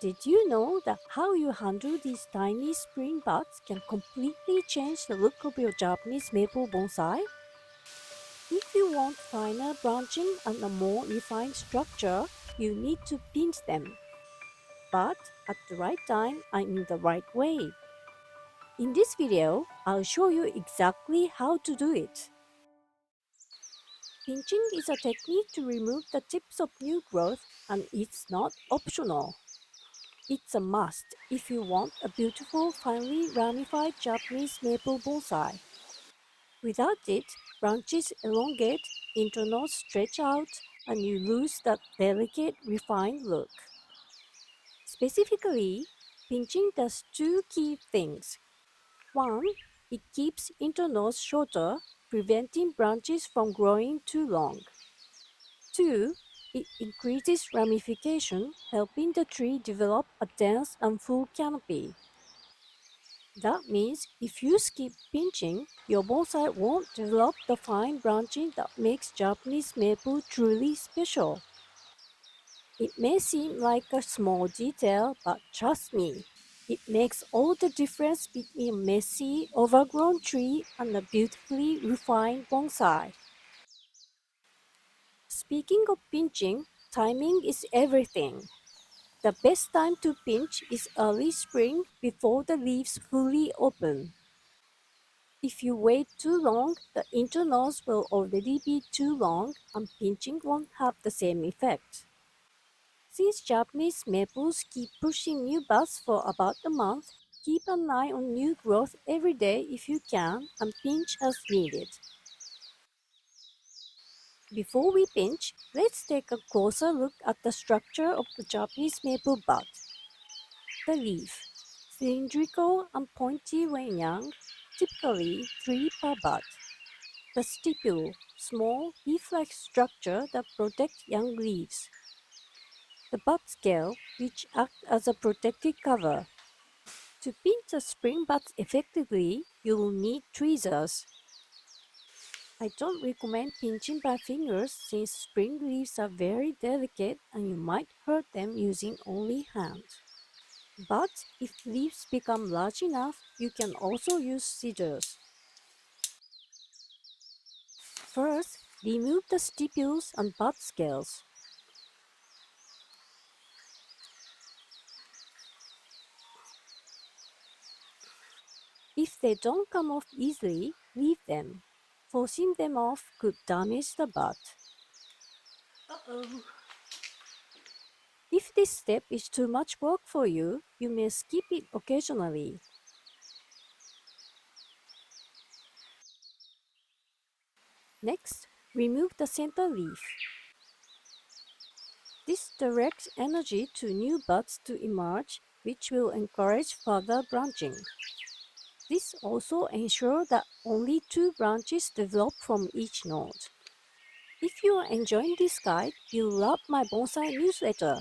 Did you know that how you handle these tiny spring buds can completely change the look of your Japanese maple bonsai? If you want finer branching and a more refined structure, you need to pinch them, but at the right time and in the right way. In this video, I'll show you exactly how to do it. Pinching is a technique to remove the tips of new growth, and it's not optional. It's a must if you want a beautiful, finely ramified Japanese maple bonsai. Without it, branches elongate, internodes stretch out, and you lose that delicate, refined look. Specifically, pinching does two key things. One, it keeps internodes shorter, preventing branches from growing too long. Two, it increases ramification, helping the tree develop a dense and full canopy. That means if you skip pinching, your bonsai won't develop the fine branching that makes Japanese maple truly special. It may seem like a small detail, but trust me, it makes all the difference between a messy, overgrown tree and a beautifully refined bonsai. Speaking of pinching, timing is everything. The best time to pinch is early spring before the leaves fully open. If you wait too long, the internodes will already be too long and pinching won't have the same effect. Since Japanese maples keep pushing new buds for about a month, keep an eye on new growth every day if you can and pinch as needed. Before we pinch, let's take a closer look at the structure of the Japanese maple bud. The leaf, cylindrical and pointy when young, typically 3 per bud. The stipule, small leaf-like structure that protects young leaves. The bud scale, which acts as a protective cover. To pinch the spring buds effectively, you will need tweezers. I don't recommend pinching by fingers since spring leaves are very delicate and you might hurt them using only hands. But if leaves become large enough, you can also use scissors. First, remove the stipules and bud scales. If they don't come off easily, leave them. Forcing them off could damage the bud. Uh-oh. If this step is too much work for you, you may skip it occasionally. Next, remove the center leaf. This directs energy to new buds to emerge, which will encourage further branching. This also ensures that only 2 branches develop from each node. If you are enjoying this guide, you'll love my bonsai newsletter.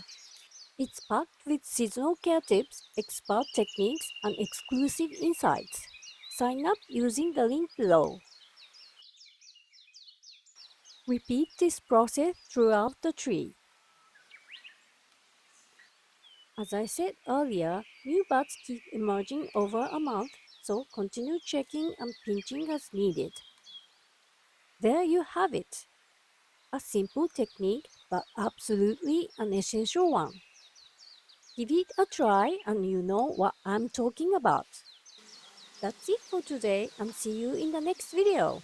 It's packed with seasonal care tips, expert techniques, and exclusive insights. Sign up using the link below. Repeat this process throughout the tree. As I said earlier, new buds keep emerging over a month, so continue checking and pinching as needed. There you have it. A simple technique, but absolutely an essential one. Give it a try and you know what I'm talking about. That's it for today and see you in the next video.